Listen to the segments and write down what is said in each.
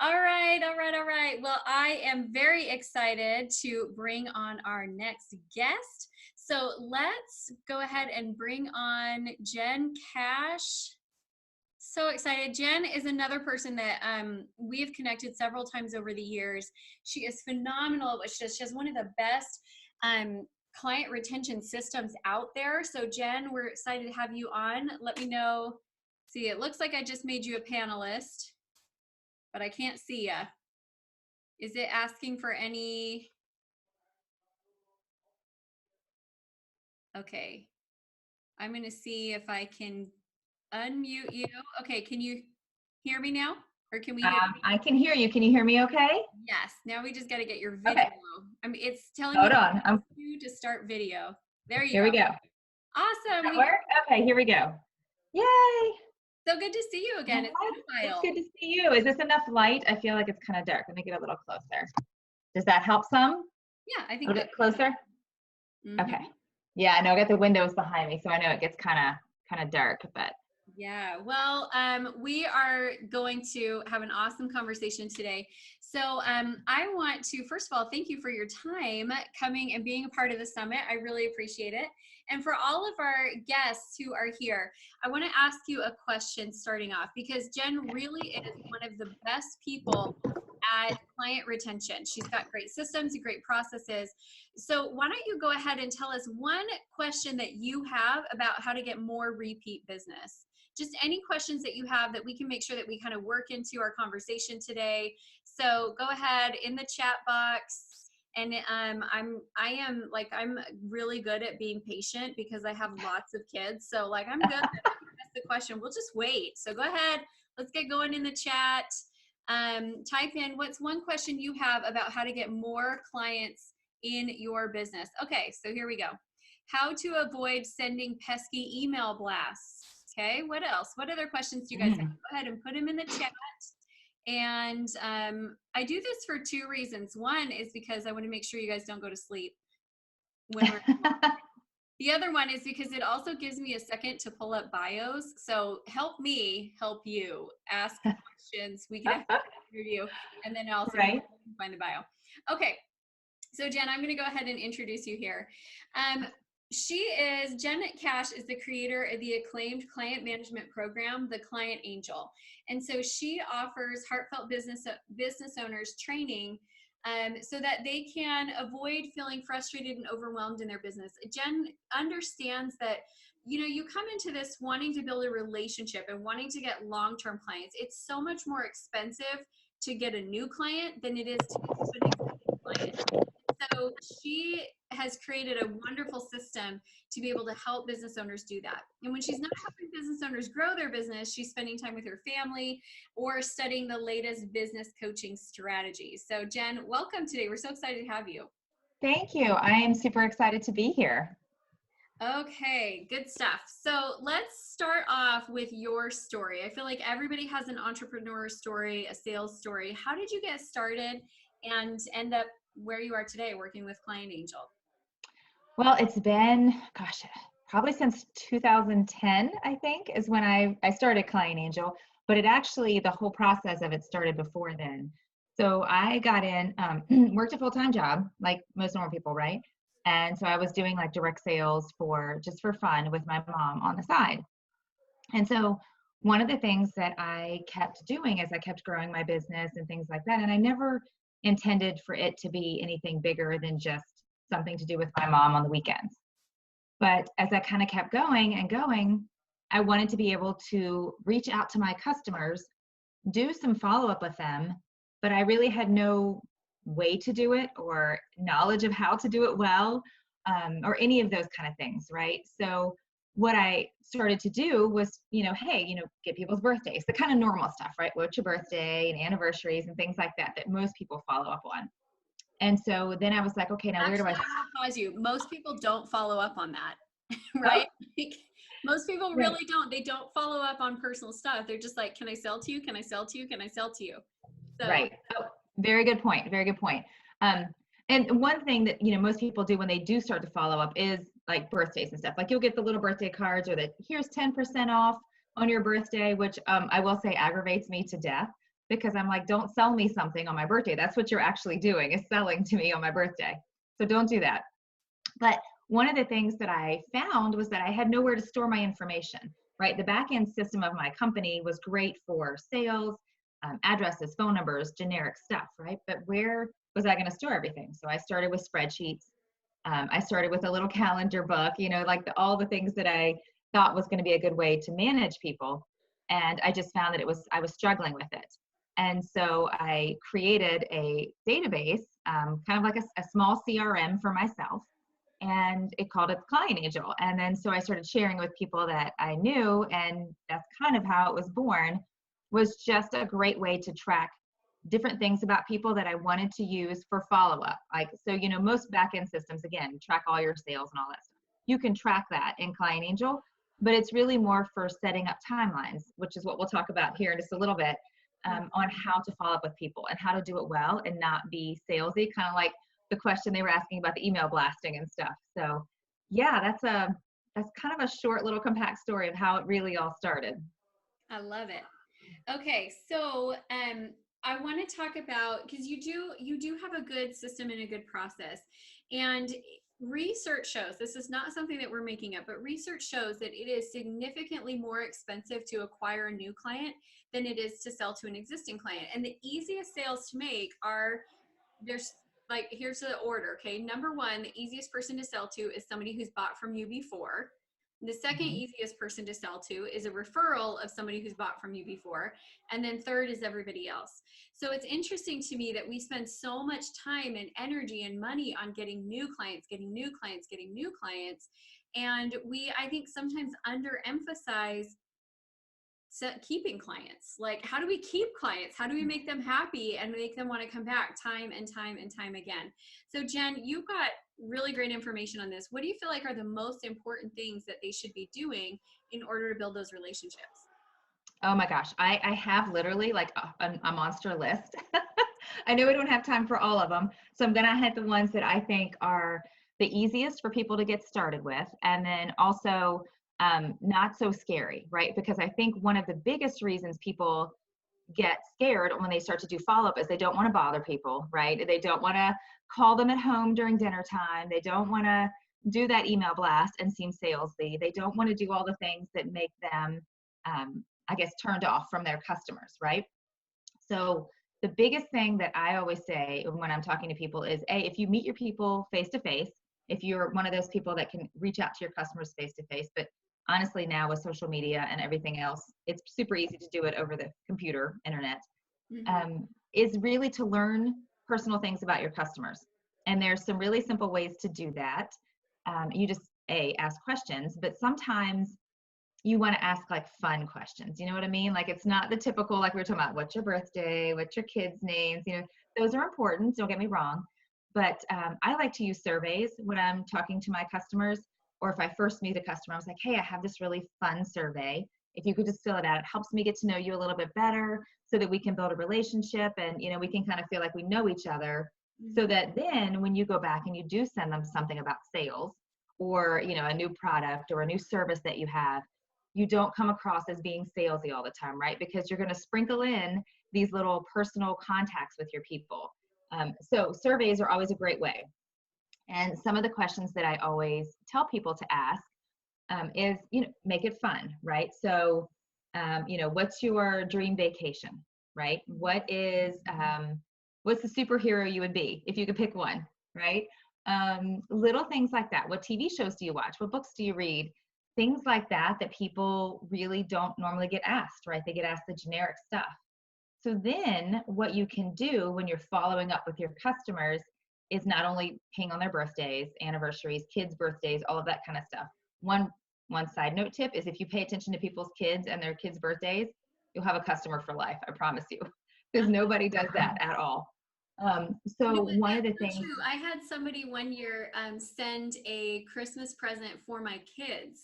All right, all right, all right. Well, I am very excited to bring on our next guest. So let's go ahead and bring on Jen Cash. So excited. Jen is another person that we've connected several times over the years. She is phenomenal at what she does. She has one of the best client retention systems out there. So Jen, we're excited to have you on. Let me know. See, it looks like I just made you a panelist, but I can't see you. Is it asking for any? Okay. I'm going to see if I can unmute you. Okay. Can you hear me now? Or can we hear you? I can hear you. Can you hear me okay? Yes. Now we just got to get your video. Okay. I mean, it's telling me Hold on. to start video. There you Here go. we go. Awesome. That work? Okay, here we go. Yay. So good to see you again. It's been a It's while. good to see you. Is this enough light? I feel like it's kind of dark. Let me get a little closer. Does that help some? Yeah, I A think little bit closer? Okay. Yeah, I know I got the windows behind me, so I know it gets kind of dark, but Yeah, well, we are going to have an awesome conversation today. So I want to, first of all, thank you for your time coming and being a part of the summit. I really appreciate it. And for all of our guests who are here, I want to ask you a question starting off because Jen really is one of the best people at client retention. She's got great systems and great processes. So why don't you go ahead and tell us one question that you have about how to get more repeat business? Just any questions that you have that we can make sure that we kind of work into our conversation today. So go ahead in the chat box. And I'm really good at being patient because I have lots of kids. So like I'm good at the question. We'll just wait. So go ahead. Let's get going in the chat. Type in what's one question you have about how to get more clients in your business. Okay, so here we go. How to avoid sending pesky email blasts. Okay, what else? What other questions do you guys have? Go ahead and put them in the chat. And I do this for two reasons. One is because I want to make sure you guys don't go to sleep when we're the other one is because it also gives me a second to pull up bios. So help me help you ask questions. We can have an interview and then also find the bio. Okay, so Jen, I'm going to go ahead and introduce you here. Jen Cash is the creator of the acclaimed client management program, The Client Angel. And so she offers heartfelt business owners training so that they can avoid feeling frustrated and overwhelmed in their business. Jen understands that you come into this wanting to build a relationship and wanting to get long-term clients. It's so much more expensive to get a new client than it is to get an existing client. So she has created a wonderful system to be able to help business owners do that. And when she's not helping business owners grow their business, she's spending time with her family or studying the latest business coaching strategies. So Jen, welcome today. We're so excited to have you. Thank you. I am super excited to be here. Okay, good stuff. So let's start off with your story. I feel like everybody has an entrepreneur story, a sales story. How did you get started and end up where you are today working with Client Angel? Well, it's been, probably since 2010, I think, is when I started Client Angel, but the whole process of it started before then. So I got in, worked a full-time job, like most normal people, right? And so I was doing like direct sales just for fun with my mom on the side. And so one of the things that I kept doing is I kept growing my business and things like that. And I never intended for it to be anything bigger than just something to do with my mom on the weekends. But as I kind of kept going and going, I wanted to be able to reach out to my customers, do some follow-up with them, but I really had no way to do it or knowledge of how to do it well, or any of those kind of things, right? So what I started to do was, get people's birthdays, the kind of normal stuff, right? What's your birthday and anniversaries and things like that most people follow up on. And so then I was like, okay, now where do I? I'm gonna pause you. Most people don't follow up on that, right? Like, most people really don't. They don't follow up on personal stuff. They're just like, can I sell to you? Can I sell to you? Can I sell to you? So, right. Oh, very good point. Very good point. And one thing that, most people do when they do start to follow up is like birthdays and stuff. Like you'll get the little birthday cards or that here's 10% off on your birthday, which I will say aggravates me to death. because I'm like, don't sell me something on my birthday. That's what you're actually doing, is selling to me on my birthday. So don't do that. But one of the things that I found was that I had nowhere to store my information, right? The back end system of my company was great for sales, addresses, phone numbers, generic stuff, right? But where was I going to store everything? So I started with spreadsheets. I started with a little calendar book, like all the things that I thought was going to be a good way to manage people. And I just found that I was struggling with it. And so I created a database, kind of like a small CRM for myself, and it called it Client Angel. And then so I started sharing with people that I knew, and that's kind of how it was born, was just a great way to track different things about people that I wanted to use for follow-up. Like, so, most back-end systems, again, track all your sales and all that stuff. You can track that in Client Angel, but it's really more for setting up timelines, which is what we'll talk about here in just a little bit, on how to follow up with people and how to do it well and not be salesy, kind of like the question they were asking about the email blasting and stuff. So yeah, that's kind of a short little compact story of how it really all started. I love it. Okay, so I want to talk about, because you do have a good system and a good process, and research shows, this is not something that we're making up, but research shows that it is significantly more expensive to acquire a new client than it is to sell to an existing client. And the easiest sales to make are, there's like, here's the order. Okay, number one, the easiest person to sell to is somebody who's bought from you before. The second Mhm. easiest person to sell to is a referral of somebody who's bought from you before. And then third is everybody else. So it's interesting to me that we spend so much time and energy and money on getting new clients, getting new clients, getting new clients. And we, I think, sometimes underemphasize keeping clients. Like, how do we keep clients? How do we make them happy and make them want to come back time and time and time again? So Jen, you've got really great information on this. What do you feel like are the most important things that they should be doing in order to build those relationships? Oh my gosh, I have literally like a monster list. I know we don't have time for all of them, so I'm gonna hit the ones that I think are the easiest for people to get started with, and then also not so scary, right? Because I think one of the biggest reasons people get scared when they start to do follow-up is they don't want to bother people, right? They don't want to call them at home during dinner time. They don't want to do that email blast and seem salesy. They don't want to do all the things that make them, I guess, turned off from their customers, right? So the biggest thing that I always say when I'm talking to people is, A, if you meet your people face to face, if you're one of those people that can reach out to your customers face to face, but honestly now with social media and everything else, it's super easy to do it over the computer, internet, Mm-hmm. is really to learn personal things about your customers. And there's some really simple ways to do that. You just, A, ask questions, but sometimes you want to ask like fun questions. You know what I mean? Like it's not the typical, like we were talking about, what's your birthday, what's your kids' names? Those are important. Don't get me wrong. But I like to use surveys when I'm talking to my customers, or if I first meet a customer, I was like, hey, I have this really fun survey. If you could just fill it out, it helps me get to know you a little bit better so that we can build a relationship and, we can kind of feel like we know each other so Mm-hmm. that then when you go back and you do send them something about sales or, a new product or a new service that you have, you don't come across as being salesy all the time, right? Because you're going to sprinkle in these little personal contacts with your people. So surveys are always a great way. And some of the questions that I always tell people to ask is, make it fun, right? So, what's your dream vacation, right? What's the superhero you would be if you could pick one, right? Little things like that. What TV shows do you watch? What books do you read? Things like that that people really don't normally get asked, right? They get asked the generic stuff. So then what you can do when you're following up with your customers is not only ping on their birthdays, anniversaries, kids' birthdays, all of that kind of stuff. One side note tip is if you pay attention to people's kids and their kids' birthdays, you'll have a customer for life, I promise you, because nobody does that at all. You So know what? one of the That's so things, true. I had somebody one year send a Christmas present for my kids.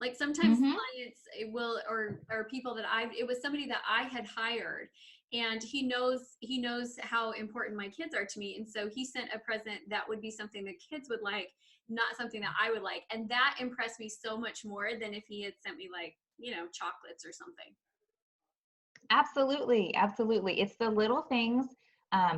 Like sometimes mhm. clients will, or people that it was somebody that I had hired, and he knows how important my kids are to me, and so he sent a present that would be something the kids would like, not something that I would like, and that impressed me so much more than if he had sent me like chocolates or something. Absolutely, absolutely. It's the little things.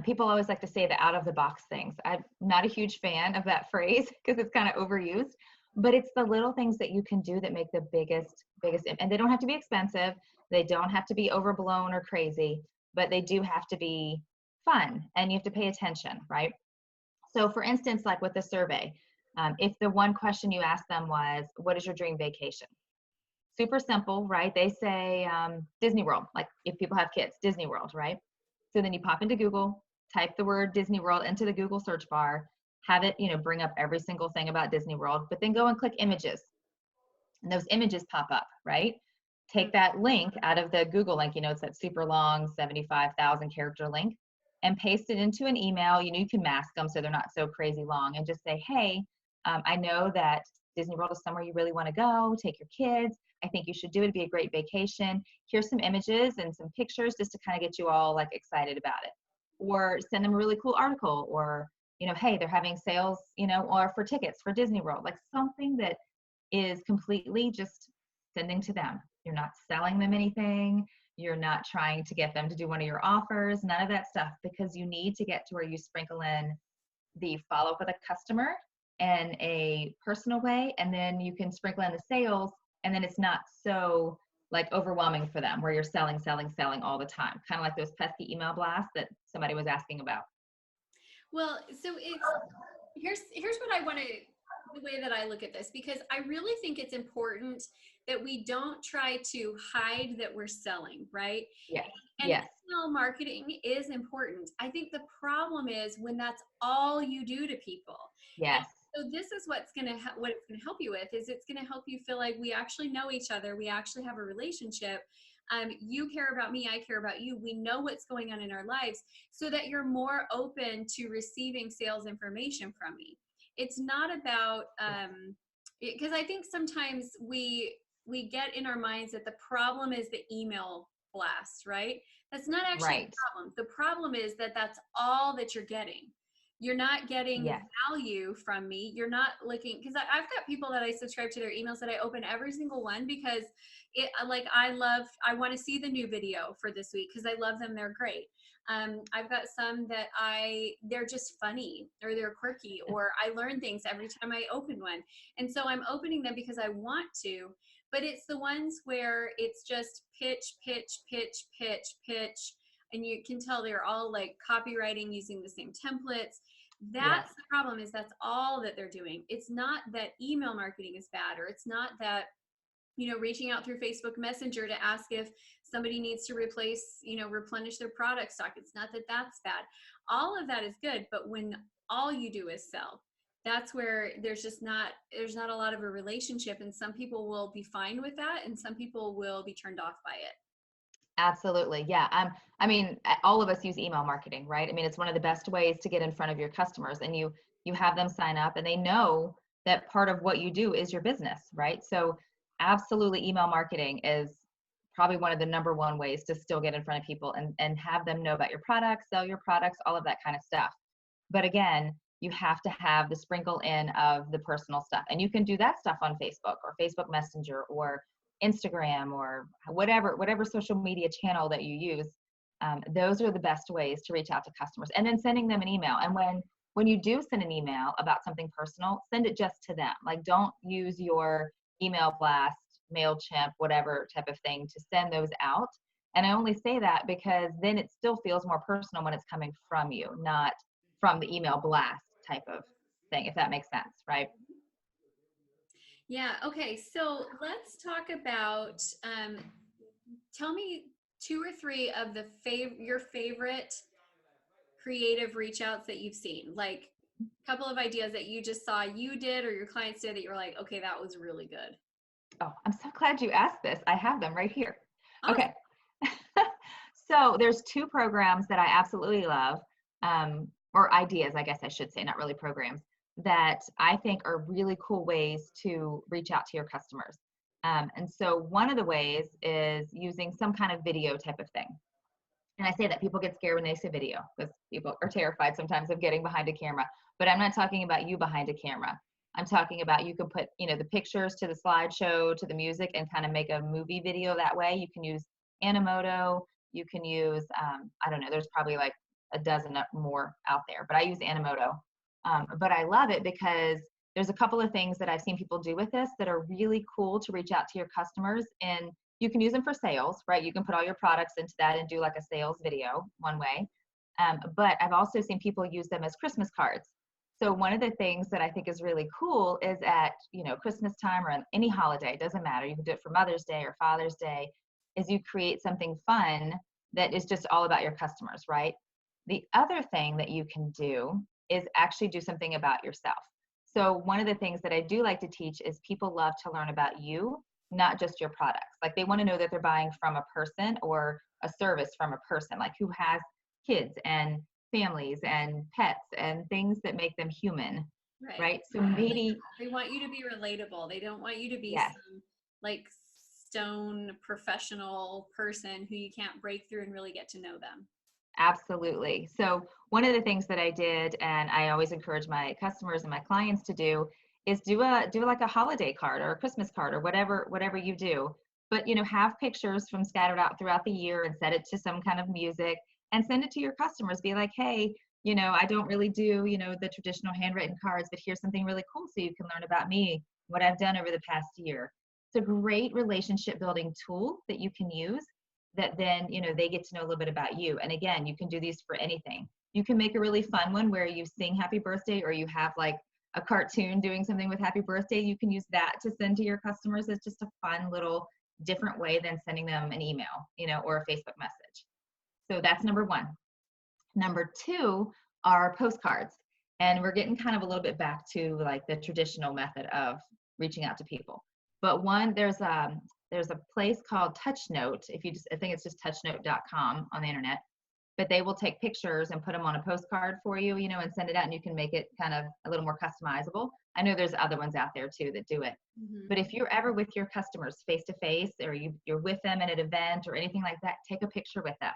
People always like to say the out of the box things. I'm not a huge fan of that phrase because it's kind of overused, but it's the little things that you can do that make the biggest, and they don't have to be expensive. They don't have to be overblown or crazy, but they do have to be fun and you have to pay attention, right? So for instance, like with the survey, if the one question you asked them was, what is your dream vacation? Super simple, right? They say Disney World, like if people have kids, Disney World, right? So then you pop into Google, type the word Disney World into the Google search bar, have it, bring up every single thing about Disney World, but then go and click images. And those images pop up, right? Take that link out of the Google link, it's that super long 75,000 character link, and paste it into an email. You can mask them so they're not so crazy long, and just say, hey, I know that Disney World is somewhere you really want to go. Take your kids. I think you should do it. It'd be a great vacation. Here's some images and some pictures just to kind of get you all like excited about it. Or send them a really cool article, or, hey, they're having sales, or for tickets for Disney World, like something that is completely just sending to them. You're not selling them anything. You're not trying to get them to do one of your offers, none of that stuff, because you need to get to where you sprinkle in the follow up with a customer in a personal way. And then you can sprinkle in the sales, and then it's not so like overwhelming for them where you're selling all the time. Kind of like those pesky email blasts that somebody was asking about. Well, so here's what I want to the way that I look at this, because I really think it's important that we don't try to hide that we're selling, right? Yes. And Yes. email marketing is important. I think the problem is when that's all you do to people. And Yes. so this is what it's going to help you with is it's going to help you feel like we actually know each other. We actually have a relationship. You care about me. I care about you. We know what's going on in our lives so that you're more open to receiving sales information from me. It's not about, because I think sometimes we get in our minds that the problem is the email blast, right? That's not actually the Right. problem. The problem is that that's all that you're getting. You're not getting Yes. value from me. You're not looking, because I've got people that I subscribe to their emails that I open every single one because I want to see the new video for this week because I love them. They're great. I've got some that they're just funny or they're quirky or I learn things every time I open one. And so I'm opening them because I want to, but it's the ones where it's just pitch, pitch, pitch, pitch, pitch. And you can tell they're all like copywriting using the same templates. Yes. That's the problem is that's all that they're doing. It's not that email marketing is bad, or it's not that, reaching out through Facebook Messenger to ask if somebody needs to replenish their product stock. It's not that that's bad. All of that is good. But when all you do is sell, that's where there's not a lot of a relationship. And some people will be fine with that. And some people will be turned off by it. Absolutely. Yeah. I mean, all of us use email marketing, right? I mean, it's one of the best ways to get in front of your customers, and you have them sign up and they know that part of what you do is your business, right? So absolutely, email marketing is probably one of the number one ways to still get in front of people and have them know about your products, sell your products, all of that kind of stuff. But again, you have to have the sprinkle in of the personal stuff. And you can do that stuff on Facebook or Facebook Messenger or Instagram or whatever social media channel that you use. Those are the best ways to reach out to customers. And then sending them an email. And when you do send an email about something personal, send it just to them. Like, don't use your email blast, MailChimp, whatever type of thing to send those out. And I only say that because then it still feels more personal when it's coming from you, not from the email blast type of thing, if that makes sense, right? Yeah. Okay. So let's talk about, tell me two or three of your favorite creative reach outs that you've seen, like a couple of ideas that you just saw you did or your clients did that you were like, okay, that was really good. Oh, I'm so glad you asked this. I have them right here. Awesome. Okay. So there's two programs that I absolutely love, or ideas, I guess I should say, not really programs, that I think are really cool ways to reach out to your customers. And so one of the ways is using some kind of video type of thing. And I say that people get scared when they see video because people are terrified sometimes of getting behind a camera. But I'm not talking about you behind a camera. I'm talking about you can put, the pictures to the slideshow, to the music, and kind of make a movie video that way. You can use Animoto. You can use, I don't know, there's probably like a dozen more out there, but I use Animoto. But I love it because there's a couple of things that I've seen people do with this that are really cool to reach out to your customers. And you can use them for sales, right? You can put all your products into that and do like a sales video one way. But I've also seen people use them as Christmas cards. So one of the things that I think is really cool is at, Christmas time or on any holiday, it doesn't matter. You can do it for Mother's Day or Father's Day, is you create something fun that is just all about your customers, right? The other thing that you can do is actually do something about yourself. So one of the things that I do like to teach is people love to learn about you, not just your products. Like they want to know that they're buying from a person or a service from a person, like who has kids and families and pets and things that make them human, right? So maybe they want you to be relatable. They don't want you to be yes, some like stone professional person who you can't break through and really get to know them. absolutely. So one of the things that I did, and I always encourage my customers and my clients to do, is do like a holiday card or a Christmas card or whatever you do. But have pictures from scattered out throughout the year and set it to some kind of music and send it to your customers. Be like, hey, I don't really do, the traditional handwritten cards, but here's something really cool so you can learn about me, what I've done over the past year. It's a great relationship building tool that you can use that then, they get to know a little bit about you. And again, you can do these for anything. You can make a really fun one where you sing happy birthday, or you have like a cartoon doing something with happy birthday. You can use that to send to your customers as just a fun little different way than sending them an email, or a Facebook message. So that's number one. Number two are postcards. And we're getting kind of a little bit back to like the traditional method of reaching out to people. But there's a place called TouchNote. I think it's just touchnote.com on the internet, but they will take pictures and put them on a postcard for you, and send it out, and you can make it kind of a little more customizable. I know there's other ones out there too that do it. Mm-hmm. But if you're ever with your customers face to face, or you're with them at an event or anything like that, take a picture with them.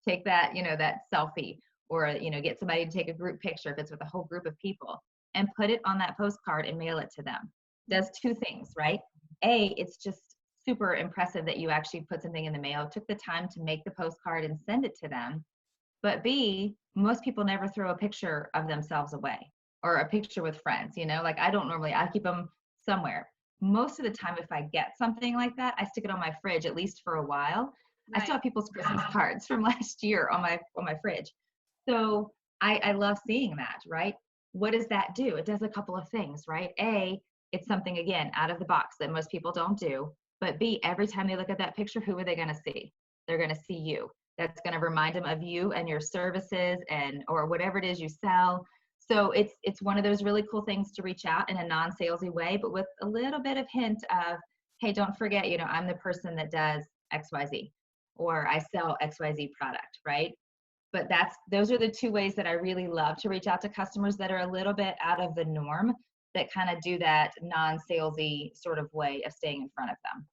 Take that, that selfie, or, get somebody to take a group picture if it's with a whole group of people, and put it on that postcard and mail it to them. Does two things, right? A, it's just super impressive that you actually put something in the mail, took the time to make the postcard and send it to them. But B, most people never throw a picture of themselves away, or a picture with friends, like I keep them somewhere. Most of the time, if I get something like that, I stick it on my fridge, at least for a while. Right. I still have people's Christmas cards from last year on my fridge. So I love seeing that, right? What does that do? It does a couple of things, right? A, it's something, again, out of the box that most people don't do. But B, every time they look at that picture, who are they going to see? They're going to see you. That's going to remind them of you and your services or whatever it is you sell. So it's one of those really cool things to reach out in a non-salesy way, but with a little bit of hint of, hey, don't forget, I'm the person that does XYZ, or I sell XYZ product, right? But those are the two ways that I really love to reach out to customers that are a little bit out of the norm, that kind of do that non-salesy sort of way of staying in front of them.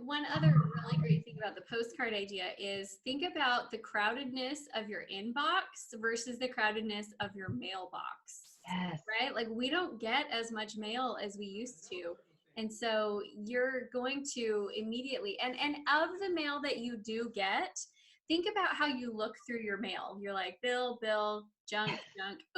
One other really great thing about the postcard idea is think about the crowdedness of your inbox versus the crowdedness of your mailbox. Yes. Right? Like we don't get as much mail as we used to. And so you're going to immediately, and of the mail that you do get, think about how you look through your mail. You're like, bill, junk.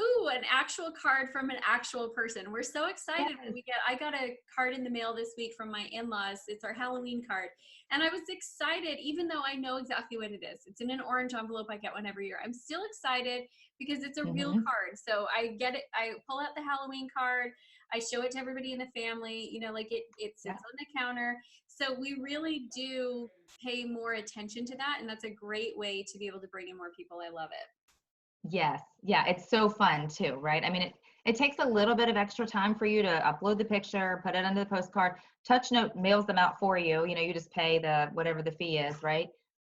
Ooh, an actual card from an actual person. We're so excited when I got a card in the mail this week from my in-laws. It's our Halloween card. And I was excited, even though I know exactly what it is. It's in an orange envelope. I get one every year. I'm still excited because it's a real card. So I get it. I pull out the Halloween card. I show it to everybody in the family, it sits on the counter. So we really do pay more attention to that. And that's a great way to be able to bring in more people. I love it. Yes. Yeah. It's so fun too, right? I mean, it takes a little bit of extra time for you to upload the picture, put it under the postcard. TouchNote mails them out for you. You just pay whatever the fee is, right?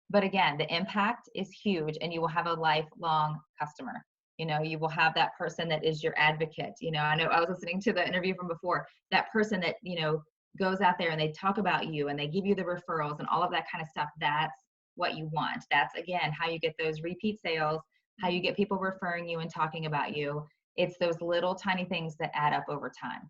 But again, the impact is huge, and you will have a lifelong customer. You will have that person that is your advocate. I know I was listening to the interview from before, that person that, goes out there and they talk about you and they give you the referrals and all of that kind of stuff. That's what you want. That's, again, how you get those repeat sales, how you get people referring you and talking about you. It's those little tiny things that add up over time.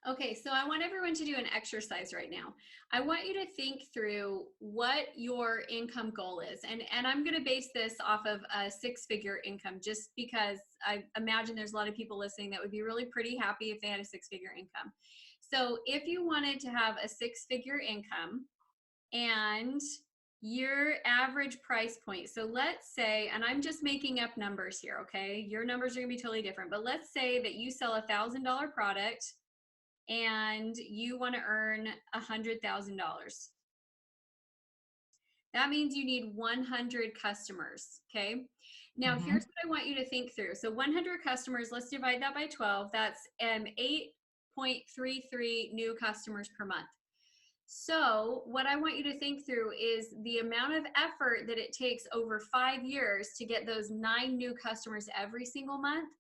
Okay, so I want everyone to do an exercise right now. I want you to think through what your income goal is. And I'm going to base this off of a six-figure income just because I imagine there's a lot of people listening that would be really pretty happy if they had a six-figure income. So if you wanted to have a six-figure income and your average price point. So let's say, and I'm just making up numbers here, okay? Your numbers are going to be totally different, but let's say that you sell $1,000 product and you want to earn $100,000. That means you need 100 customers. Okay. Now, Mm-hmm. here's what I want you to think through. So 100 customers, let's divide that by 12. That's 8.33 new customers per month. So what I want you to think through is the amount of effort that it takes over 5 years to get those 9 new customers every single month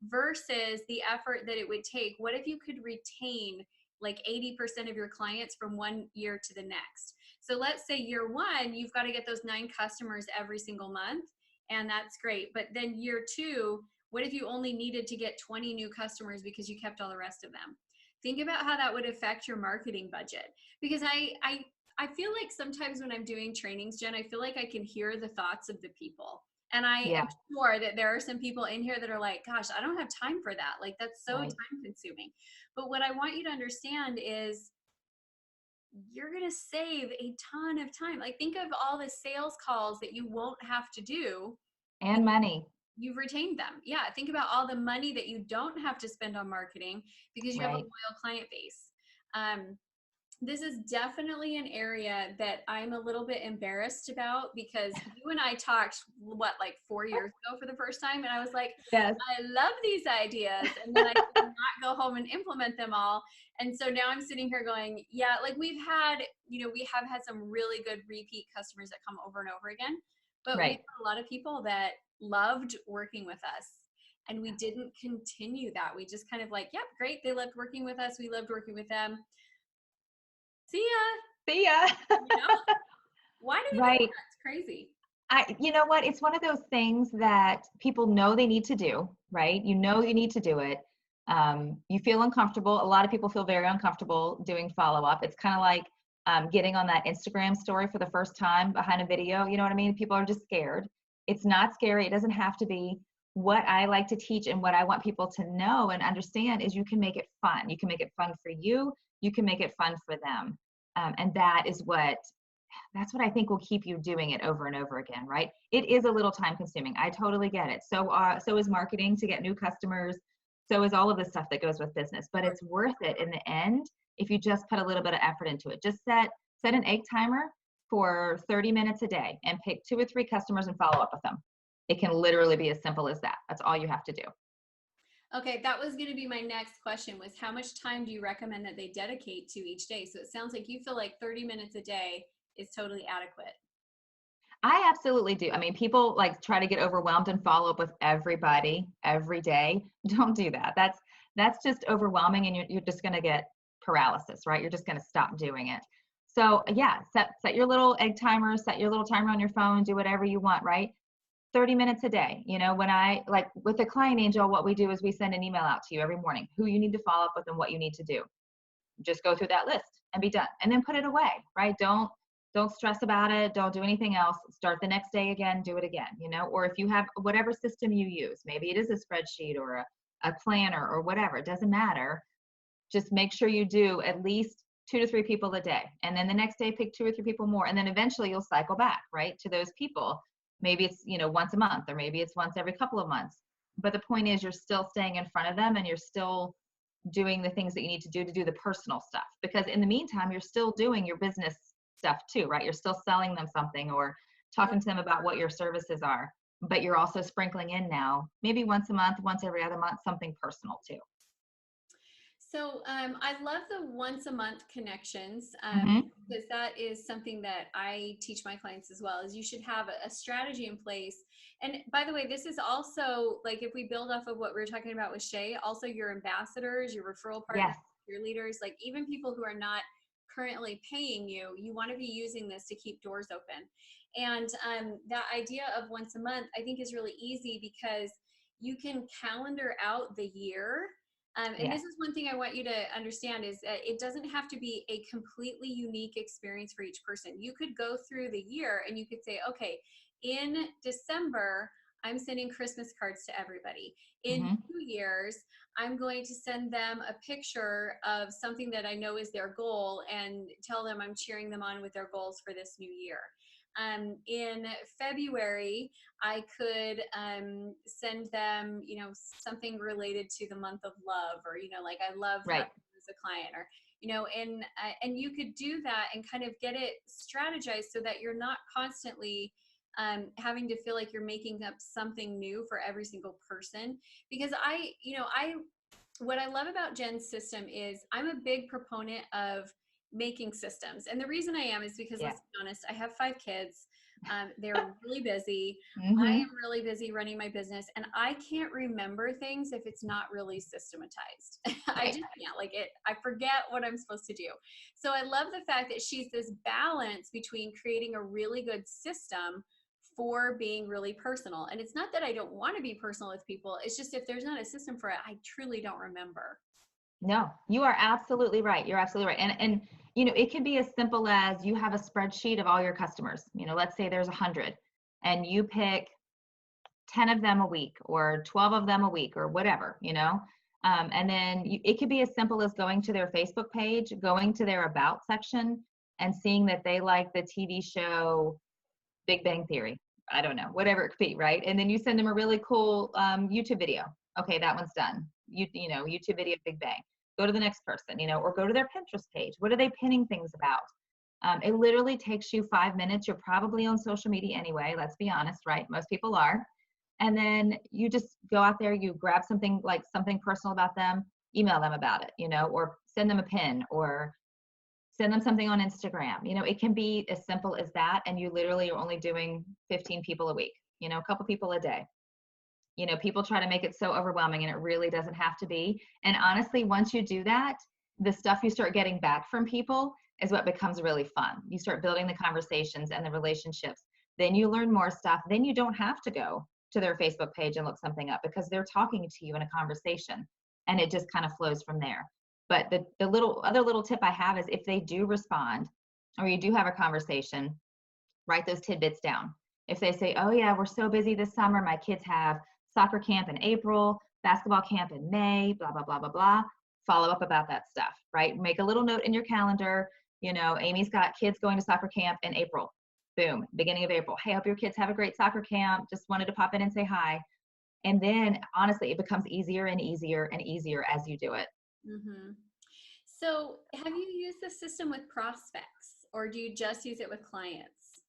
versus the effort that it would take. What if you could retain like 80% of your clients from one year to the next? So let's say year one, you've got to get those 9 customers every single month, and that's great. But then year two, what if you only needed to get 20 new customers because you kept all the rest of them? Think about how that would affect your marketing budget. Because I feel like sometimes when I'm doing trainings, Jen, I feel like I can hear the thoughts of the people. And I Yeah, am sure that there are some people in here that are like, gosh, I don't have time for that. Like, that's so right. time consuming. But what I want you to understand is you're going to save a ton of time. Like, think of all the sales calls that you won't have to do And because money, you've retained them. Yeah. Think about all the money that you don't have to spend on marketing because you have a right? loyal client base. Um, this is definitely an area that I'm a little bit embarrassed about because you and I talked, what, like 4 years ago for the first time? And I was like, Yes, I love these ideas. And then I could not go home and implement them all. And so now I'm sitting here going, yeah, like we've had, we have had some really good repeat customers that come over and over again. But we've right. had a lot of people that loved working with us. And we didn't continue that. We just kind of like, yep, great. They loved working with us. We loved working with them. See ya. See ya. You know? Why do we do Right. that? It's crazy. You know what? It's one of those things that people know they need to do, right? You know you need to do it. You feel uncomfortable. A lot of people feel very uncomfortable doing follow up. It's kind of like getting on that Instagram story for the first time behind a video. You know what I mean? People are just scared. It's not scary. It doesn't have to be. What I like to teach and what I want people to know and understand is you can make it fun. You can make it fun for you. You can make it fun for them. And that's what I think will keep you doing it over and over again, right? It is a little time consuming. I totally get it. So is marketing to get new customers. So is all of the stuff that goes with business, but it's worth it in the end if you just put a little bit of effort into it. Just set an egg timer for 30 minutes a day and pick 2 or 3 customers and follow up with them. It can literally be as simple as that. That's all you have to do. Okay, that was going to be my next question was how much time do you recommend that they dedicate to each day? So it sounds like you feel like 30 minutes a day is totally adequate. I absolutely do. I mean, people like try to get overwhelmed and follow up with everybody every day. Don't do that. That's just overwhelming and you're just going to get paralysis, right? You're just going to stop doing it. So, yeah, set your little egg timer, set your little timer on your phone, do whatever you want, right? 30 minutes a day. You know, when I like with the client angel, what we do is we send an email out to you every morning, who you need to follow up with and what you need to do. Just go through that list and be done and then put it away, right? Don't stress about it. Don't do anything else. Start the next day again, do it again, you know, or if you have whatever system you use, maybe it is a spreadsheet or a planner or whatever, it doesn't matter. Just make sure you do at least 2 to 3 people a day. And then the next day, pick 2 or 3 people more. And then eventually you'll cycle back, right, to those people. Maybe it's, once a month, or maybe it's once every couple of months. But the point is you're still staying in front of them and you're still doing the things that you need to do the personal stuff. Because in the meantime, you're still doing your business stuff too, right? You're still selling them something or talking to them about what your services are. But you're also sprinkling in now, maybe once a month, once every other month, something personal too. So I love the once a month connections Mm-hmm. because that is something that I teach my clients as well. Is you should have a strategy in place. And by the way, this is also like if we build off of what we were talking about with Shay, also your ambassadors, your referral partners, Yes. your leaders, like even people who are not currently paying you, you want to be using this to keep doors open. And that idea of once a month, I think is really easy because you can calendar out the year And this is one thing I want you to understand is that it doesn't have to be a completely unique experience for each person. You could go through the year and you could say, okay, in December, I'm sending Christmas cards to everybody. In Mm-hmm. New Year's, I'm going to send them a picture of something that I know is their goal and tell them I'm cheering them on with their goals for this new year. In February, I could send them, something related to the month of love, or, like I love Right. having you as a client, or, and you could do that and kind of get it strategized so that you're not constantly having to feel like you're making up something new for every single person. Because what I love about Jen's system is I'm a big proponent of making systems. And the reason I am is because, Yeah. let's be honest, I have 5 kids. They're really busy. I Mm-hmm. am really busy running my business, and I can't remember things if it's not really systematized. I Right. just can't. Like I forget what I'm supposed to do. So I love the fact that she's this balance between creating a really good system for being really personal. And it's not that I don't want to be personal with people. It's just if there's not a system for it, I truly don't remember. No, you are absolutely right. You're absolutely right. And it can be as simple as you have a spreadsheet of all your customers. Let's say there's 100 and you pick 10 of them a week or 12 of them a week or whatever. And then it could be as simple as going to their Facebook page, going to their about section and seeing that they like the TV show Big Bang Theory. I don't know, whatever it could be, right? And then you send them a really cool YouTube video. Okay, that one's done. YouTube video Big Bang. Go to the next person, or go to their Pinterest page. What are they pinning things about? It literally takes you 5 minutes. You're probably on social media anyway. Let's be honest, right? Most people are. And then you just go out there, you grab something like something personal about them, email them about it, or send them a pin or send them something on Instagram. It can be as simple as that. And you literally are only doing 15 people a week, a couple people a day. People try to make it so overwhelming and it really doesn't have to be. And honestly, once you do that, the stuff you start getting back from people is what becomes really fun. You start building the conversations and the relationships. Then you learn more stuff. Then you don't have to go to their Facebook page and look something up because they're talking to you in a conversation and it just kind of flows from there. But the other little tip I have is if they do respond or you do have a conversation, write those tidbits down. If they say, oh yeah, we're so busy this summer, my kids have soccer camp in April, basketball camp in May, blah, blah, blah, blah, blah, follow up about that stuff, right? Make a little note in your calendar. Amy's got kids going to soccer camp in April. Boom, beginning of April. Hey, hope your kids have a great soccer camp. Just wanted to pop in and say hi. And then honestly, it becomes easier and easier and easier as you do it. Mm-hmm. So have you used the system with prospects, or do you just use it with clients?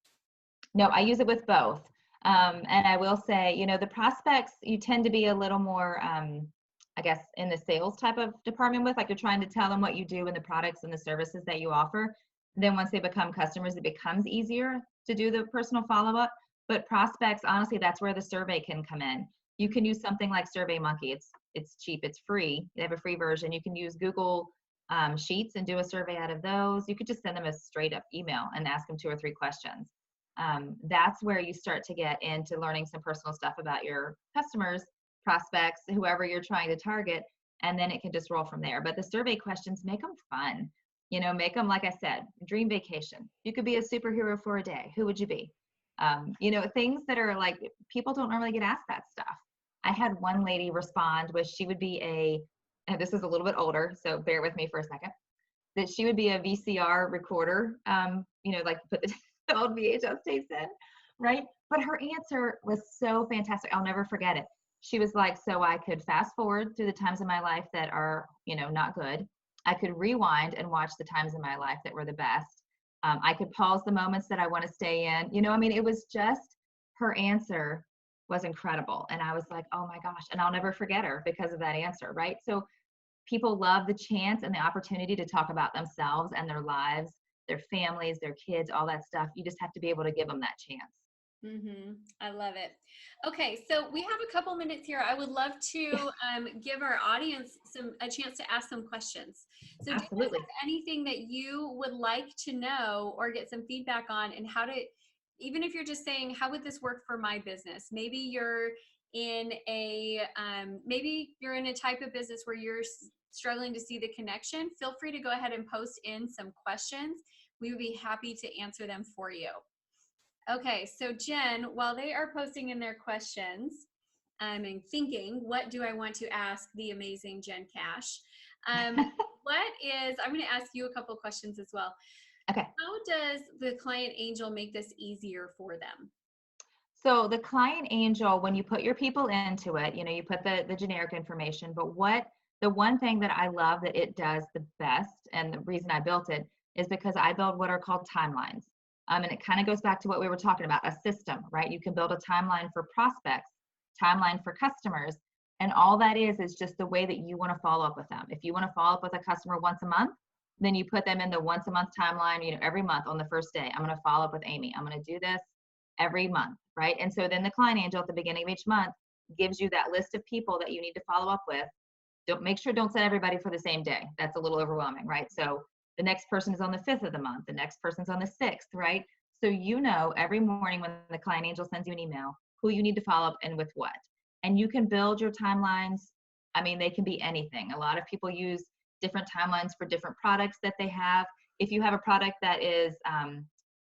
No, I use it with both. And I will say, the prospects, you tend to be a little more, I guess, in the sales type of department with, like you're trying to tell them what you do and the products and the services that you offer. Then once they become customers, it becomes easier to do the personal follow-up. But prospects, honestly, that's where the survey can come in. You can use something like SurveyMonkey. It's cheap, it's free. They have a free version. You can use Google Sheets and do a survey out of those. You could just send them a straight up email and ask them 2 or 3 questions. That's where you start to get into learning some personal stuff about your customers, prospects, whoever you're trying to target, and then it can just roll from there. But the survey questions, make them fun. Make them, like I said, dream vacation. You could be a superhero for a day. Who would you be? Things that are like, people don't normally get asked that stuff. I had one lady respond, was she would be and this is a little bit older, so bear with me for a second, that she would be a VCR recorder, like put the old VHS tapes in, right? But her answer was so fantastic. I'll never forget it. She was like, so I could fast forward through the times in my life that are, not good. I could rewind and watch the times in my life that were the best. I could pause the moments that I want to stay in. It was just, her answer was incredible. And I was like, oh my gosh. And I'll never forget her because of that answer, right? So people love the chance and the opportunity to talk about themselves and their lives, their families, their kids, all that stuff. You just have to be able to give them that chance. Mm-hmm. I love it. Okay, so we have a couple minutes here. I would love to give our audience a chance to ask some questions. So do you guys Absolutely. have anything that you would like to know or get some feedback on, and how to, even if you're just saying, how would this work for my business? Maybe you're in a, maybe you're in a type of business where you're struggling to see the connection, feel free to go ahead and post in some questions. We would be happy to answer them for you. Okay, so Jen, while they are posting in their questions, and thinking, what do I want to ask the amazing Jen Cash? I'm going to ask you a couple questions as well. Okay. How does the client angel make this easier for them? So the client angel, when you put your people into it, you put the generic information, but the one thing that I love that it does the best, and the reason I built it, is because I build what are called timelines. And it kind of goes back to what we were talking about, a system, right? You can build a timeline for prospects, timeline for customers, and all that is just the way that you want to follow up with them. If you want to follow up with a customer once a month, then you put them in the once a month timeline, every month on the first day, I'm going to follow up with Amy. I'm going to do this every month, right? And so then the client angel at the beginning of each month gives you that list of people that you need to follow up with. Don't set everybody for the same day. That's a little overwhelming, right? So the next person is on the 5th of the month. The next person's on the 6th, right? So every morning when the client angel sends you an email, who you need to follow up and with what. And you can build your timelines. I mean, they can be anything. A lot of people use different timelines for different products that they have. If you have a product that is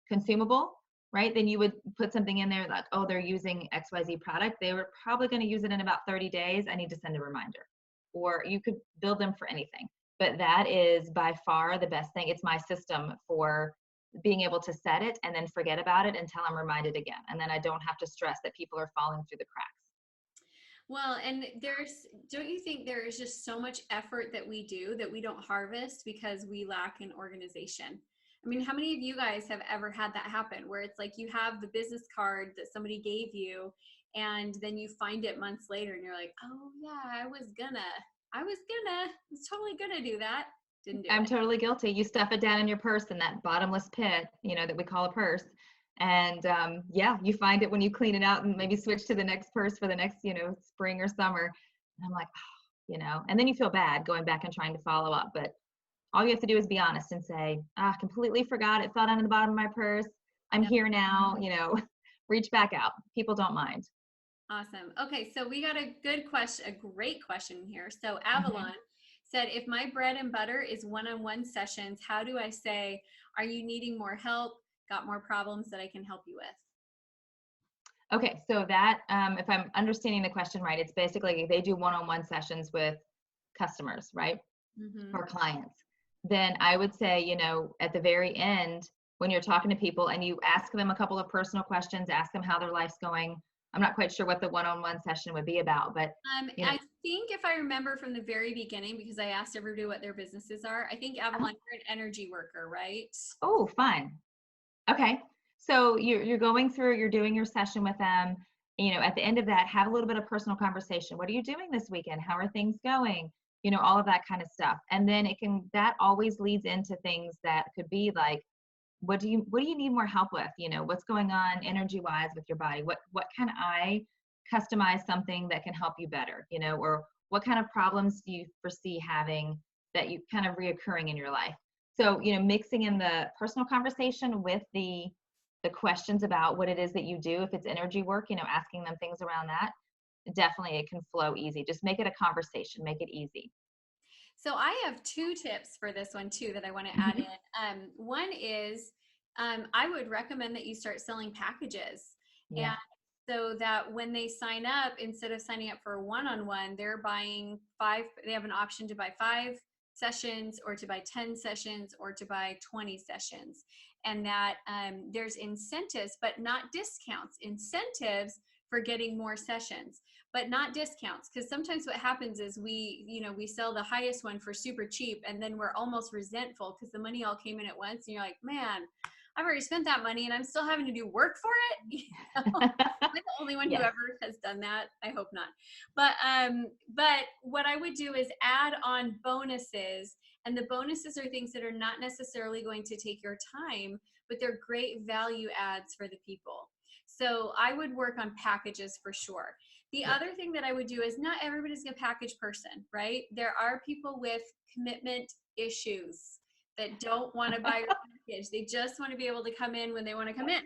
consumable, right, then you would put something in there like, oh, they're using XYZ product. They were probably going to use it in about 30 days. I need to send a reminder. Or you could build them for anything. But that is by far the best thing. It's my system for being able to set it and then forget about it until I'm reminded again. And then I don't have to stress that people are falling through the cracks. Well, and don't you think there is just so much effort that we do that we don't harvest because we lack an organization? I mean, how many of you guys have ever had that happen where it's like you have the business card that somebody gave you and then you find it months later and you're like, oh yeah, I was totally gonna do that. Didn't do it. I'm totally guilty. You stuff it down in your purse in that bottomless pit, that we call a purse. And you find it when you clean it out and maybe switch to the next purse for the next, spring or summer. And I'm like, and then you feel bad going back and trying to follow up. But all you have to do is be honest and say, completely forgot. It fell down in the bottom of my purse. I'm here now, reach back out. People don't mind. Awesome. Okay. So we got a good question, a great question here. So Avalon said, if my bread and butter is one-on-one sessions, how do I say, are you needing more help? Got more problems that I can help you with? Okay. So that, if I'm understanding the question right, it's basically they do one-on-one sessions with customers, right? Or clients. Then I would say, at the very end, when you're talking to people and you ask them a couple of personal questions, ask them how their life's going. I'm not quite sure what the one-on-one session would be about, but I think if I remember from the very beginning, because I asked everybody what their businesses are, I think Avalon, you're an energy worker, right? Oh, fine. Okay. So you're going through, you're doing your session with them. At the end of that, have a little bit of personal conversation. What are you doing this weekend? How are things going? All of that kind of stuff. And then that always leads into things that could be like, what do you need more help with? What's going on energy wise with your body? What can I customize something that can help you better? Or what kind of problems do you foresee having that you kind of reoccurring in your life? So, mixing in the personal conversation with the questions about what it is that you do. If it's energy work, asking them things around that, definitely it can flow easy. Just make it a conversation, make it easy. So I have 2 tips for this one too that I want to add in. One is I would recommend that you start selling packages. Yeah. And so that when they sign up, instead of signing up for a one-on-one, they're buying 5, they have an option to buy 5 sessions or to buy 10 sessions or to buy 20 sessions. And that there's incentives, but not discounts, incentives for getting more sessions, but not discounts. Because sometimes what happens is we sell the highest one for super cheap, and then we're almost resentful because the money all came in at once, and you're like, man, I've already spent that money and I'm still having to do work for it. Am I the only one who ever has done that? I hope not. But what I would do is add on bonuses, and the bonuses are things that are not necessarily going to take your time, but they're great value adds for the people. So I would work on packages for sure. The other thing that I would do is not everybody's a package person, right? There are people with commitment issues that don't want to buy your package. They just want to be able to come in when they want to come in.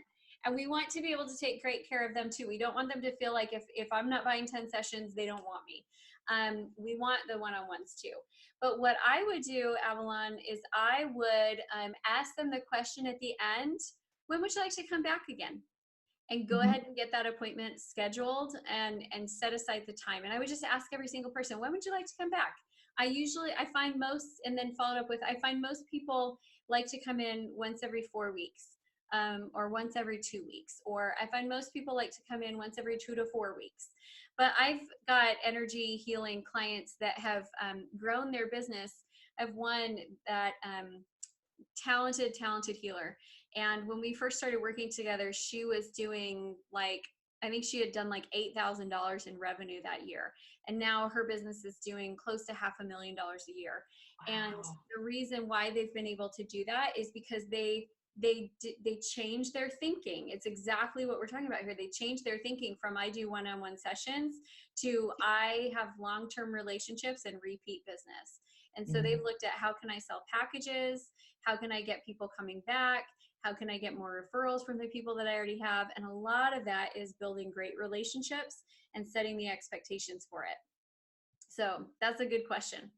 And we want to be able to take great care of them too. We don't want them to feel like if I'm not buying 10 sessions, they don't want me. We want the one-on-ones too. But what I would do, Avalon, is I would ask them the question at the end, when would you like to come back again? And go ahead and get that appointment scheduled and set aside the time. And I would just ask every single person, when would you like to come back? I find most, and then followed up with, I find most people like to come in once every 4 weeks, or once every 2 weeks, or I find most people like to come in once every 2 to 4 weeks. But I've got energy healing clients that have grown their business. I've one that talented healer. And when we first started working together, she was doing like, I think she had done like $8,000 in revenue that year. And now her business is doing close to $500,000 a year. Wow. And the reason why they've been able to do that is because they change their thinking. It's exactly what we're talking about here. They change their thinking from I do one-on-one sessions to I have long-term relationships and repeat business. And so they've looked at, how can I sell packages? How can I get people coming back? How can I get more referrals from the people that I already have? And a lot of that is building great relationships and setting the expectations for it. So that's a good question.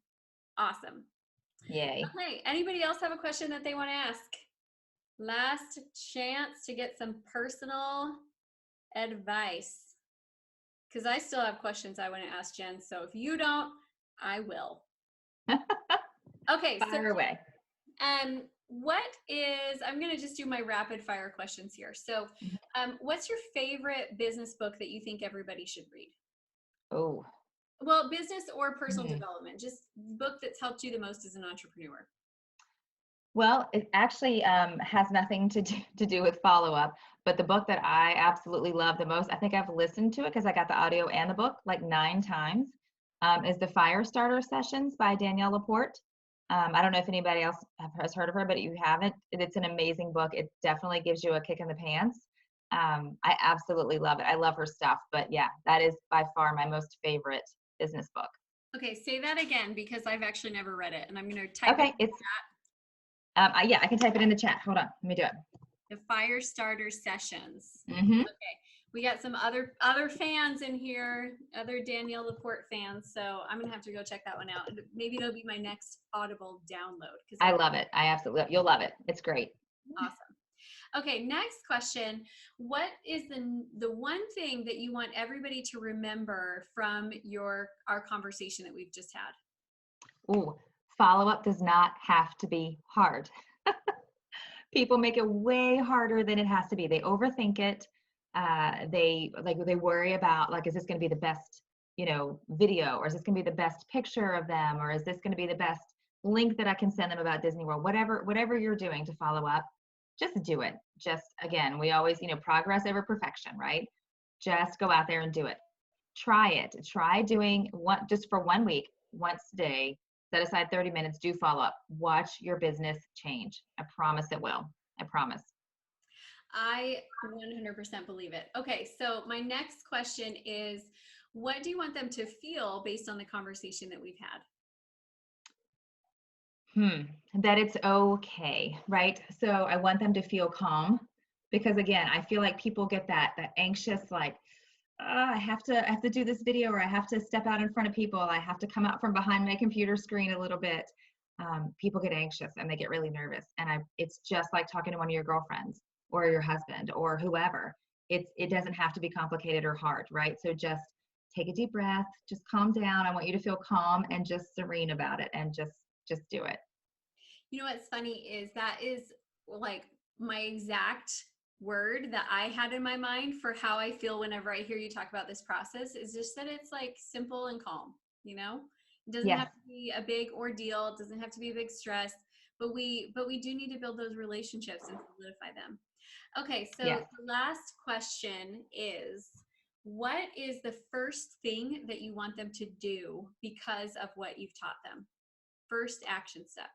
Awesome. Yay. Okay. Anybody else have a question that they want to ask? Last chance to get some personal advice, because I still have questions I want to ask Jen. So if you don't, I will. Okay. Fire away. I'm going to just do my rapid fire questions here. So what's your favorite business book that you think everybody should read? Oh, well, business or personal development, just book that's helped you the most as an entrepreneur. Well, it actually has nothing to do with follow-up, but the book that I absolutely love the most, I think I've listened to it because I got the audio and the book like 9 times, is the Fire Starter Sessions by Danielle Laporte. I don't know if anybody else has heard of her, but if you haven't, it's an amazing book. It definitely gives you a kick in the pants. I absolutely love it. I love her stuff, but yeah, that is by far my most favorite business book. Okay, say that again, because I've actually never read it, and I'm going to type it in the chat. Yeah, I can type it in the chat. Hold on, let me do it. The Fire Starter Sessions. Okay, we got some other fans in here, other Danielle Laporte fans. So I'm gonna have to go check that one out. Maybe it'll be my next Audible download. I love it. I absolutely, you'll love it. It's great. Awesome. Okay, next question. What is the one thing that you want everybody to remember from our conversation that we've just had? Ooh, follow-up does not have to be hard. People make it way harder than it has to be. They overthink it. They worry about, like, is this going to be the best, video, or is this going to be the best picture of them, or is this going to be the best link that I can send them about Disney World? Whatever you're doing to follow up, just do it. Just, again, we always, progress over perfection, right? Just go out there and do it. Try it. Try doing just for 1 week, once a day. Set aside 30 minutes, do follow up. Watch your business change. I promise it will. I promise. I 100% believe it. Okay, so my next question is, what do you want them to feel based on the conversation that we've had? That it's okay, right? So I want them to feel calm, because again, I feel like people get that anxious, like, I have to do this video, or I have to step out in front of people. I have to come out from behind my computer screen a little bit. People get anxious and they get really nervous. And it's just like talking to one of your girlfriends or your husband or whoever. It doesn't have to be complicated or hard, right? So just take a deep breath, just calm down. I want you to feel calm and just serene about it, and just do it. You know what's funny is that is like my exact word that I had in my mind for how I feel whenever I hear you talk about this process, is just that it's like simple and calm, It doesn't have to be a big ordeal. It doesn't have to be a big stress, but we do need to build those relationships and solidify them. Okay. So the last question is, what is the first thing that you want them to do because of what you've taught them? First action step.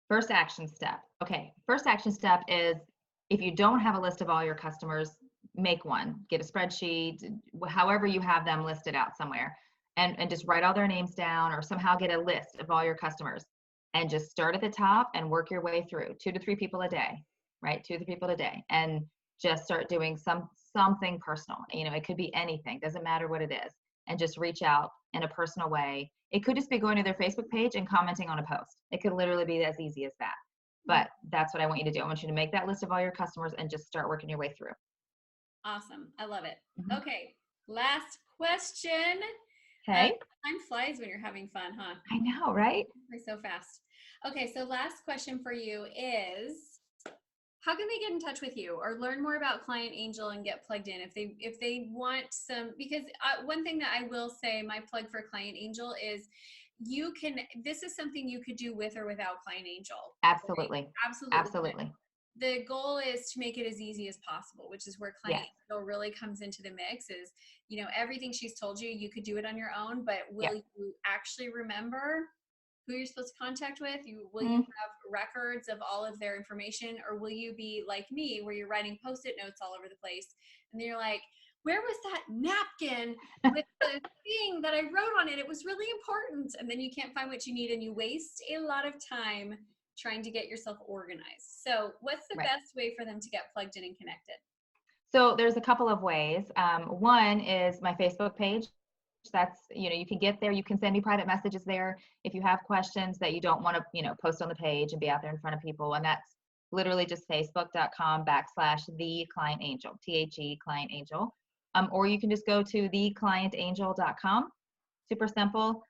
First action step. Okay. First action step is, if you don't have a list of all your customers, make one. Get a spreadsheet, however you have them listed out somewhere, and just write all their names down, or somehow get a list of all your customers, and just start at the top and work your way through 2 to 3 people a day, right? 2 to 3 people a day. And just start doing something personal. It could be anything, doesn't matter what it is, and just reach out in a personal way. It could just be going to their Facebook page and commenting on a post. It could literally be as easy as that. But that's what I want you to do. I want you to make that list of all your customers and just start working your way through. Awesome. I love it. Mhm. Okay. Last question. Okay. Time flies when you're having fun, huh? I know, right? So fast. Okay. So last question for you is, how can they get in touch with you or learn more about Client Angel and get plugged in if they want some? Because one thing that I will say, my plug for Client Angel is, this is something you could do with or without Client Angel. Absolutely. Right? Absolutely. Absolutely. The goal is to make it as easy as possible, which is where Client Yes. Angel really comes into the mix. Is, everything she's told you, you could do it on your own, but will Yes. you actually remember who you're supposed to contact with? Will you Mm. have records of all of their information, or will you be like me, where you're writing Post-it notes all over the place, and then you're like, where was that napkin with the thing that I wrote on it? It was really important, and then you can't find what you need, and you waste a lot of time trying to get yourself organized. So, what's the Right. best way for them to get plugged in and connected? So there's a couple of ways. One is my Facebook page. That's, you can get there. You can send me private messages there if you have questions that you don't want to, post on the page and be out there in front of people. And that's literally just facebook.com/the client angel, THE client angel. Or you can just go to theclientangel.com. Super simple.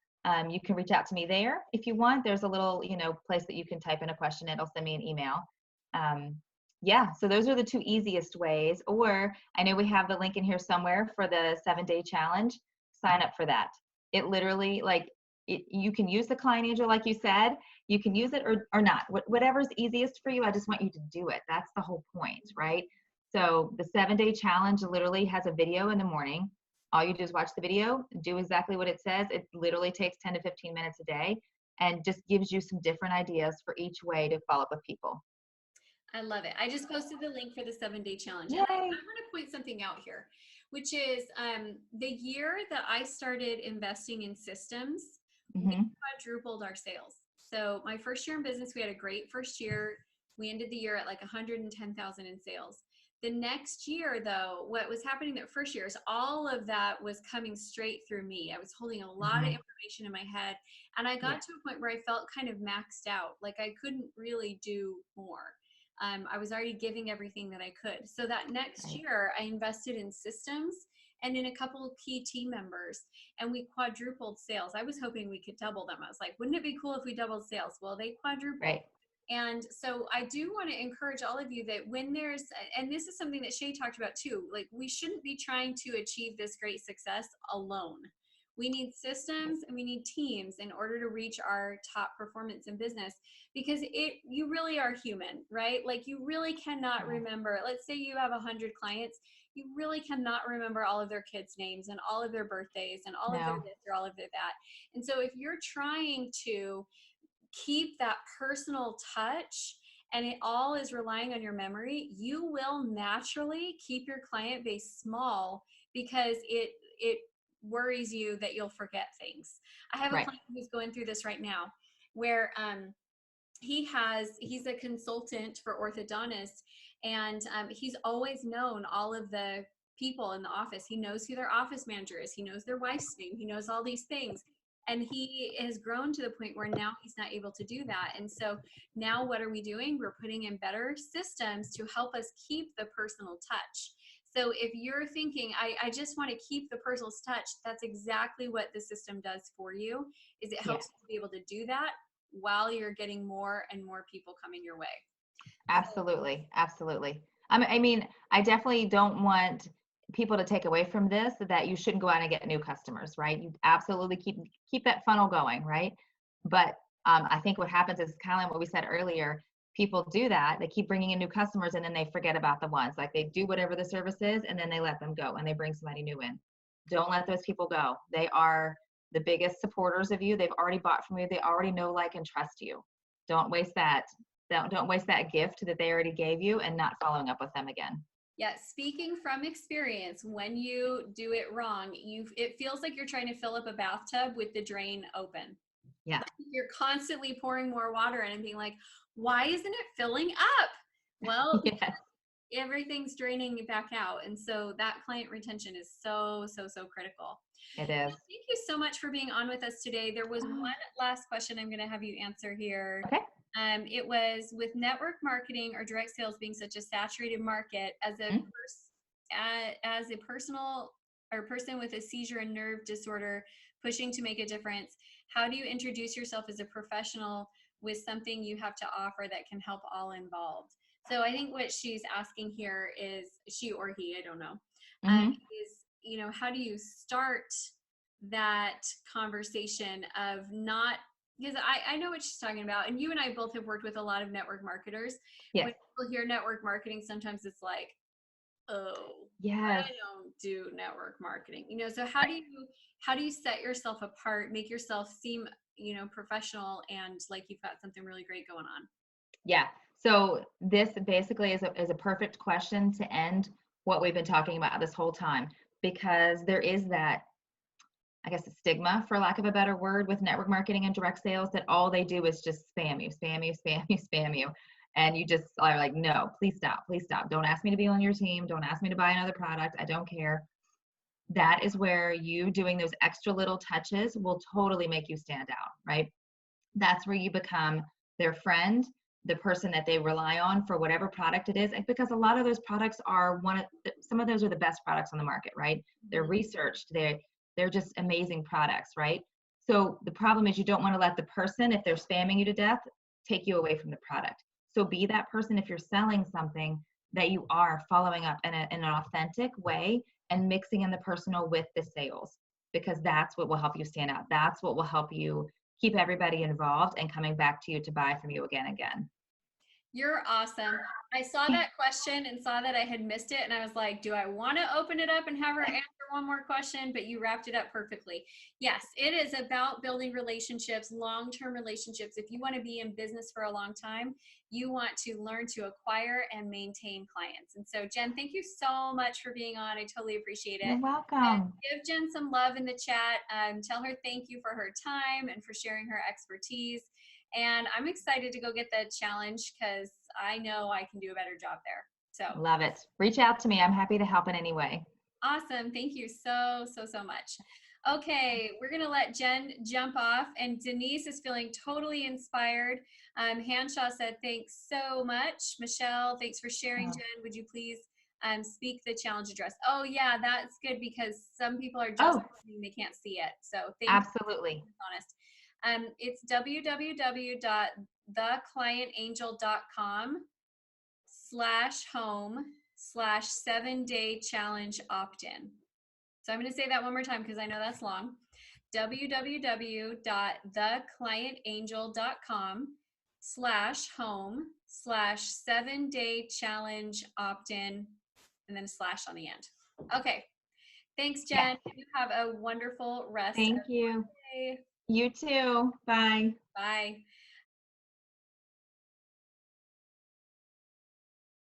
You can reach out to me there if you want. There's a little, place that you can type in a question. It'll send me an email. Yeah, so those are the two easiest ways. Or I know we have the link in here somewhere for the 7-day challenge. Sign up for that. It literally, you can use the Client Angel, like you said. You can use it or not. Whatever's easiest for you. I just want you to do it. That's the whole point, right? So the 7-day challenge literally has a video in the morning. All you do is watch the video, do exactly what it says. It literally takes 10 to 15 minutes a day and just gives you some different ideas for each way to follow up with people. I love it. I just posted the link for the 7-day challenge. And I Yay. want to point something out here, which is the year that I started investing in systems, we Mm-hmm. quadrupled our sales. So my first year in business, we had a great first year. We ended the year at like 110,000 in sales. The next year, though, what was happening that first year is all of that was coming straight through me. I was holding a lot of Mm-hmm. information in my head, and I got Yeah. to a point where I felt kind of maxed out, like I couldn't really do more. I was already giving everything that I could. So that next Right. year, I invested in systems and in a couple of key team members, and we quadrupled sales. I was hoping we could double them. I was like, wouldn't it be cool if we doubled sales? Well, they quadrupled. Right. And so I do want to encourage all of you that when there's, and this is something that Shay talked about too, like we shouldn't be trying to achieve this great success alone. We need systems and we need teams in order to reach our top performance in business, because you really are human, right? Like you really cannot Yeah. remember, let's say you have 100 clients, you really cannot remember all of their kids' names and all of their birthdays and all of their No. this or all of their that. And so if you're trying to keep that personal touch and it all is relying on your memory, you will naturally keep your client base small because it worries you that you'll forget things. I have a Right. client who's going through this right now where he's a consultant for orthodontists, and he's always known all of the people in the office. He knows who their office manager is. He knows their wife's name. He knows all these things. And he has grown to the point where now he's not able to do that. And so now what are we doing? We're putting in better systems to help us keep the personal touch. So if you're thinking, I just want to keep the personal touch, that's exactly what the system does for you, is it helps Yes. you to be able to do that while you're getting more and more people coming your way. Absolutely. Absolutely. I mean, I definitely don't want people to take away from this that you shouldn't go out and get new customers, right? You absolutely keep that funnel going, right? But I think what happens is kind of like what we said earlier. People do that. They keep bringing in new customers and then they forget about the ones. Like they do whatever the service is and then they let them go and they bring somebody new in. Don't let those people go. They are the biggest supporters of you. They've already bought from you. They already know, like, and trust you. Don't waste that. Don't waste that gift that they already gave you and not following up with them again. Yeah, speaking from experience, when you do it wrong, it feels like you're trying to fill up a bathtub with the drain open. Yeah. You're constantly pouring more water in and being like, why isn't it filling up? Well, Yes. everything's draining back out. And so that client retention is so, so, so critical. It Well, is. thank you so much for being on with us today. There was one last question I'm going to have you answer here. Okay. It was, with network marketing or direct sales being such a saturated market, as a personal or person with a seizure and nerve disorder pushing to make a difference, how do you introduce yourself as a professional with something you have to offer that can help all involved? So I think what she's asking here is, she or he, I don't know, Mm-hmm. is, how do you start that conversation of not, because I know what she's talking about, and you and I both have worked with a lot of network marketers. Yes. When people hear network marketing, sometimes it's like, oh, Yes. I don't do network marketing. So how do you set yourself apart, make yourself seem, professional, and like you've got something really great going on? Yeah. So this basically is a perfect question to end what we've been talking about this whole time, because there is that, I guess, a stigma, for lack of a better word, with network marketing and direct sales, that all they do is just spam you, spam you, spam you, spam you. And you just are like, no, please stop, please stop. Don't ask me to be on your team. Don't ask me to buy another product. I don't care. That is where you doing those extra little touches will totally make you stand out, right? That's where you become their friend, the person that they rely on for whatever product it is. And because a lot of those products are some of those are the best products on the market, right? They're researched, they're just amazing products, right? So the problem is, you don't want to let the person, if they're spamming you to death, take you away from the product. So be that person, if you're selling something, that you are following up in an authentic way and mixing in the personal with the sales, because that's what will help you stand out. That's what will help you keep everybody involved and coming back to you to buy from you again and again. You're awesome. I saw that question and saw that I had missed it, and I was like, do I want to open it up and have her answer one more question? But you wrapped it up perfectly. Yes, it is about building relationships, long-term relationships. If you want to be in business for a long time, you want to learn to acquire and maintain clients. And so, Jen, thank you so much for being on. I totally appreciate You're it. And welcome. give Jen some love in the chat. Tell her thank you for her time and for sharing her expertise. And I'm excited to go get the challenge, because I know I can do a better job there. So Love it. Reach out to me. I'm happy to help in any way. awesome. Thank you so, so, so much. Okay, we're going to let Jen jump off, and Denise is feeling totally inspired. Hanshaw said, thanks so much. Michelle, thanks for sharing, Oh, Jen. Would you please speak the challenge address? Oh, yeah, that's good, because some people are just oh, listening, they can't see it. So thank you for absolutely. being honest. It's www.theclientangel.com/home/7-day challenge opt-in. So I'm going to say that one more time, because I know that's long. www.theclientangel.com/home/7-day challenge opt-in, and then a slash on the end. Okay. Thanks, Jen. Yes. You have a wonderful rest of Thank you. your day. You too. Bye. Bye.